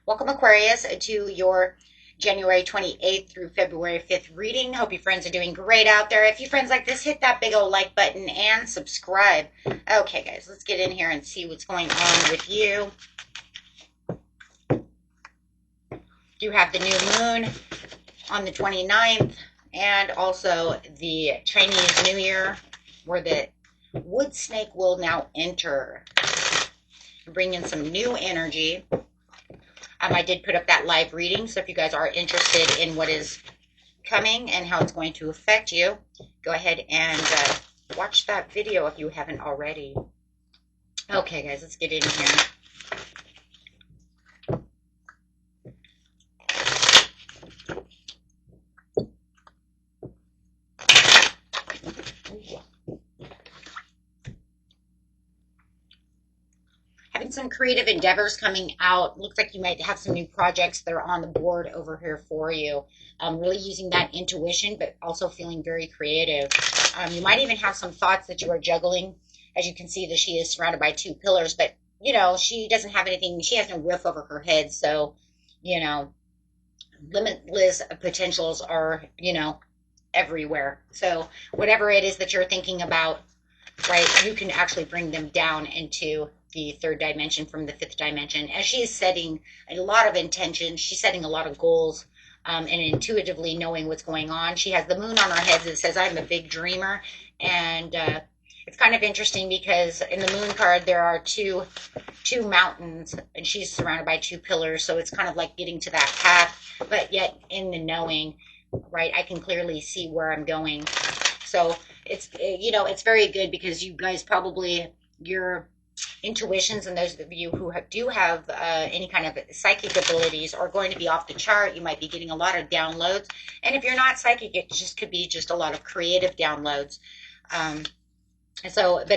Welcome, Aquarius, to your January 28th through February 5th reading. Hope your friends are doing great out there. If you friends like this, hit that big old like button and subscribe. Okay, guys, let's get in here and see what's going on with you. You have the new moon on the 29th and also the Chinese New Year, where the wood snake will now enter. Bring in some new energy. I did put up that live reading, so if you guys are interested in what is coming and how it's going to affect you, go ahead and watch that video if you haven't already. Okay, guys, let's get in here. Having some creative endeavors coming out. Looks like you might have some new projects that are on the board over here for you. Really using that intuition, but also feeling very creative. You might even have some thoughts that you are juggling. As you can see, that she is surrounded by two pillars, but she doesn't have anything. She has no roof over her head, so limitless potentials are everywhere. So whatever it is that you're thinking about, right, you can actually bring them down into the third dimension from the fifth dimension. As she is setting a lot of intentions, she's setting a lot of goals, and intuitively knowing what's going on. She has the moon on her head that says, I'm a big dreamer. And it's kind of interesting because in the moon card, there are two mountains, and she's surrounded by two pillars. So it's kind of like getting to that path, but yet in the knowing, right, I can clearly see where I'm going. So it's very good because you guys probably, your intuitions, and those of you who do have any kind of psychic abilities, are going to be off the chart. You might be getting a lot of downloads, and if you're not psychic, it just could be just a lot of creative downloads. But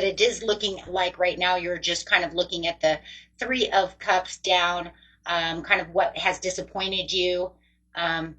it is looking like right now you're just kind of looking at the Three of Cups down, kind of what has disappointed you.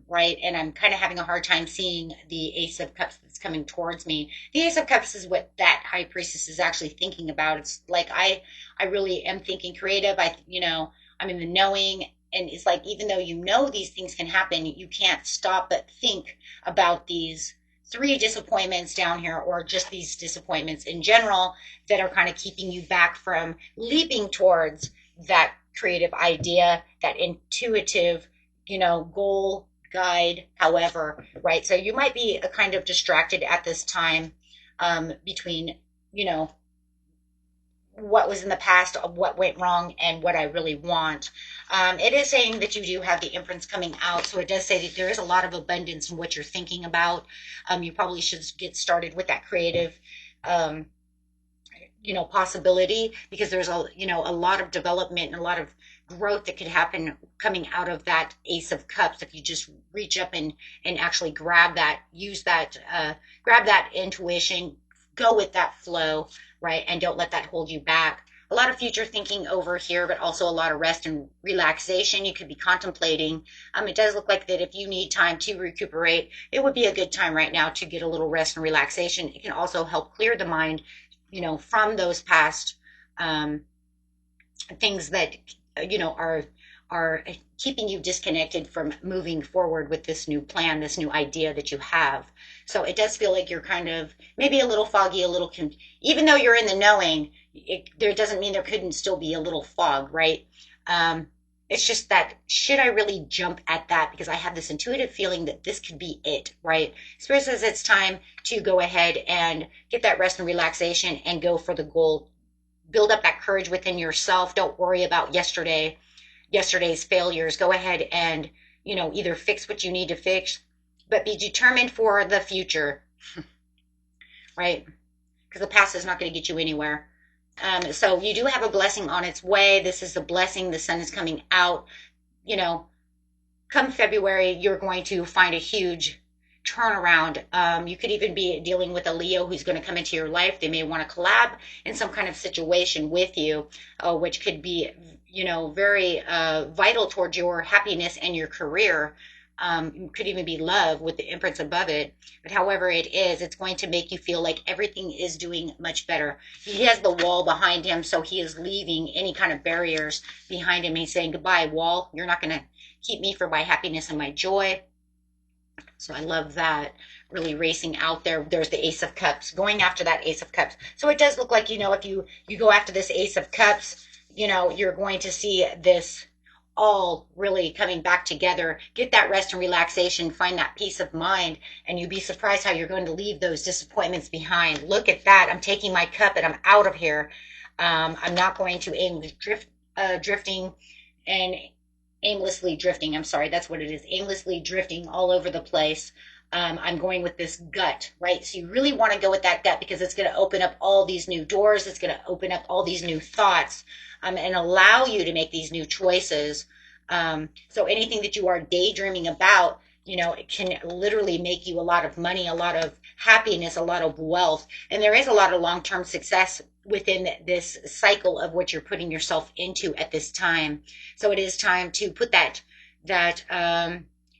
Right, and I'm kind of having a hard time seeing the Ace of Cups that's coming towards me. The Ace of Cups is what that High Priestess is actually thinking about. It's like I really am thinking creative. I'm in the knowing, and it's like even though these things can happen, you can't stop but think about these three disappointments down here, or just these disappointments in general that are kind of keeping you back from leaping towards that creative idea, that intuitive goal, guide, however, right? So you might be a kind of distracted at this time, between, what was in the past, what went wrong, and what I really want. It is saying that you do have the Empress coming out, so it does say that there is a lot of abundance in what you're thinking about. You probably should get started with that creative, possibility, because there's a lot of development and a lot of growth that could happen coming out of that Ace of Cups if you just reach up and actually grab that, use that, grab that intuition, go with that flow, right, and don't let that hold you back. A lot of future thinking over here, but also a lot of rest and relaxation you could be contemplating. It does look like that if you need time to recuperate, it would be a good time right now to get a little rest and relaxation. It can also help clear the mind, from those past, things that are keeping you disconnected from moving forward with this new plan, this new idea that you have. So it does feel like you're kind of maybe a little foggy, even though you're in the knowing, there doesn't mean there couldn't still be a little fog, right? It's just that, should I really jump at that? Because I have this intuitive feeling that this could be it, right? Spirit says it's time to go ahead and get that rest and relaxation and go for the goal. Build up that courage within yourself. Don't worry about yesterday's failures. Go ahead and, either fix what you need to fix, but be determined for the future, right? Because the past is not going to get you anywhere. So you do have a blessing on its way. This is the blessing. The sun is coming out. Come February, you're going to find a huge turnaround. You could even be dealing with a Leo who's going to come into your life. They may want to collab in some kind of situation with you, which could be, very vital towards your happiness and your career. Could even be love with the imprints above it. But however it is, it's going to make you feel like everything is doing much better. He has the wall behind him, so he is leaving any kind of barriers behind him. He's saying, goodbye, wall. You're not going to keep me from my happiness and my joy. So I love that. Really racing out there. There's the Ace of Cups, going after that Ace of Cups. So it does look like, if you go after this Ace of Cups, you're going to see this all really coming back together. Get that rest and relaxation, find that peace of mind, and you'd be surprised how you're going to leave those disappointments behind. Look at that. I'm taking my cup and I'm out of here. I'm not going to drifting and aimlessly drifting. I'm sorry, that's what it is. Aimlessly drifting all over the place. I'm going with this gut, right? So you really want to go with that gut because it's going to open up all these new doors. It's going to open up all these new thoughts, and allow you to make these new choices. So anything that you are daydreaming about, it can literally make you a lot of money, a lot of happiness, a lot of wealth. And there is a lot of long-term success within this cycle of what you're putting yourself into at this time. So it is time to put that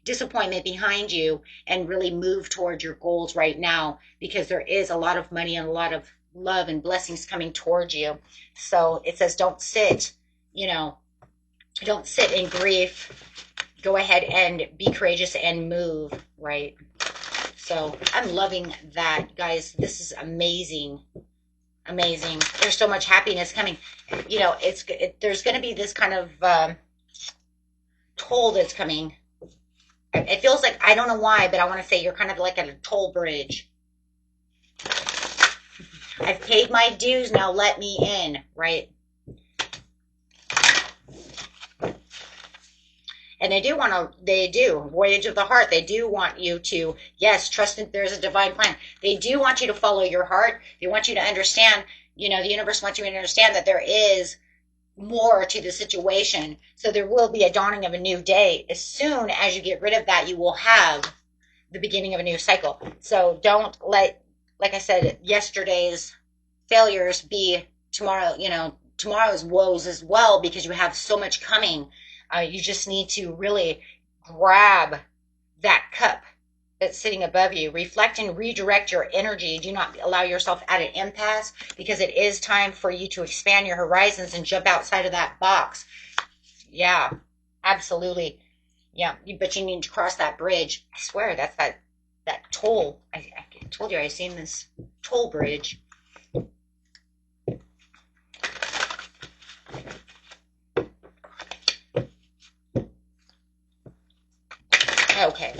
disappointment behind you and really move towards your goals right now, because there is a lot of money and a lot of love and blessings coming towards you. So it says, don't sit in grief. Go ahead and be courageous and move, right? So I'm loving that, guys. This is amazing. Amazing. There's so much happiness coming. There's going to be this kind of toll that's coming. It feels like, I don't know why, but I want to say you're kind of like at a toll bridge. I've paid my dues, now let me in, right? And they do, voyage of the heart. They do want you to, yes, trust that there's a divine plan. They do want you to follow your heart. They want you to understand, the universe wants you to understand that there is more to the situation. So there will be a dawning of a new day. As soon as you get rid of that, you will have the beginning of a new cycle. So don't let, like I said, yesterday's failures be tomorrow's woes as well, because you have so much coming. You just need to really grab that cup that's sitting above you. Reflect and redirect your energy. Do not allow yourself at an impasse, because it is time for you to expand your horizons and jump outside of that box. Yeah, absolutely. Yeah, but you need to cross that bridge. I swear, that's that toll. I told you I've seen this toll bridge. Okay.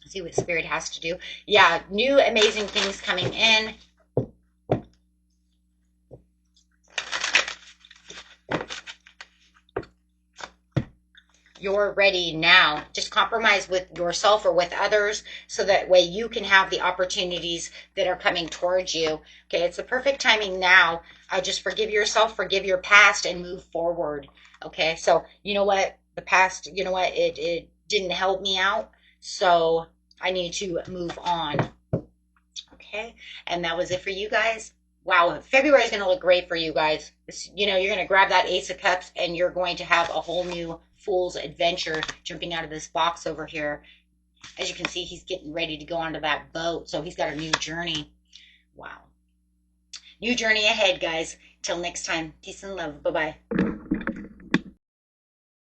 See what Spirit has to do. Yeah, new amazing things coming in. You're ready now. Just compromise with yourself or with others, so that way you can have the opportunities that are coming towards you. Okay, it's the perfect timing now. Just forgive yourself, forgive your past, and move forward. Okay, so you know what? The past, it didn't help me out. So I need to move on. Okay, and that was it for you guys. Wow, February is going to look great for you guys. You're going to grab that Ace of Cups, and you're going to have a whole new fool's adventure jumping out of this box over here. As you can see, he's getting ready to go onto that boat, so he's got a new journey. Wow. New journey ahead, guys. Till next time, peace and love. Bye-bye.